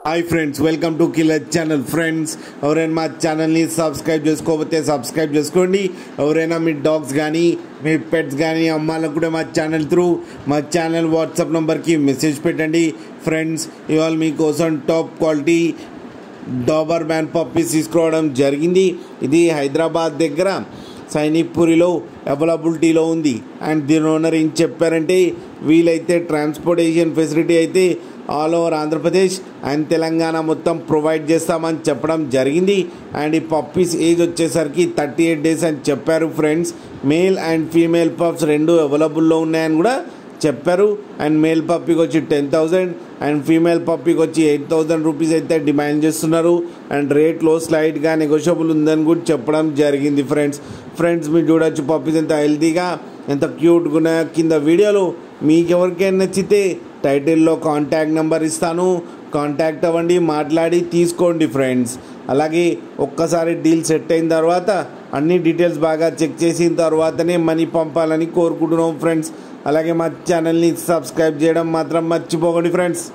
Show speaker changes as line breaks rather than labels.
Hi friends, welcome to killer channel. Friends, ఎవరైనా మా ఛానల్ని సబ్స్క్రైబ్ చేసుకోకపోతే సబ్స్క్రైబ్ చేసుకోండి. ఎవరైనా మీ డాగ్స్ కానీ మీ పెట్స్ కానీ అమ్మాలకు కూడా మా ఛానల్ వాట్సాప్ నెంబర్కి మెసేజ్ పెట్టండి. ఫ్రెండ్స్, ఇవాళ మీకోసం top quality Dabur man puppies తీసుకురావడం జరిగింది. ఇది హైదరాబాద్ దగ్గర సైనిక్పూరిలో అవైలబిలిటీలో ఉంది. అండ్ దీని ఓనర్ ఏం చెప్పారంటే, వీలైతే ట్రాన్స్పోర్టేషన్ ఫెసిలిటీ అయితే all over Andhra Pradesh and Telangana మొత్తం ప్రొవైడ్ చేస్తామని చెప్పడం జరిగింది. అండ్ ఈ పప్పీస్ ఏజ్ వచ్చేసరికి 38 days అని చెప్పారు. Friends, male and female pups రెండు అవైలబుల్లో ఉన్నాయని కూడా చెప్పారు. అండ్ మేల్ పప్పీకి వచ్చి 10,000 అండ్ ఫీమేల్ పప్పీకి వచ్చి 8,000 రూపీస్ అయితే డిమాండ్ చేస్తున్నారు. అండ్ రేట్లో స్లైడ్గా నెగోషియబుల్ ఉందని కూడా చెప్పడం జరిగింది. ఫ్రెండ్స్ మీరు చూడొచ్చు పప్పీస్ ఎంత హెల్తీగా ఎంత క్యూట్గా ఉన్నాయో. కింద వీడియోలో మీకు ఎవరికైనా నచ్చితే టైటిల్లో కాంటాక్ట్ నెంబర్ ఇస్తాను, కాంటాక్ట్ అవ్వండి, మాట్లాడి తీసుకోండి. ఫ్రెండ్స్, అలాగే ఒక్కసారి డీల్ సెట్ అయిన తర్వాత అన్ని డీటెయిల్స్ బాగా చెక్ చేసిన తర్వాతనే మనీ పంపాలని కోరుకుంటున్నాం. ఫ్రెండ్స్, అలాగే మా ఛానల్ని సబ్స్క్రైబ్ చేయడం మాత్రం మర్చిపోకండి. ఫ్రెండ్స్.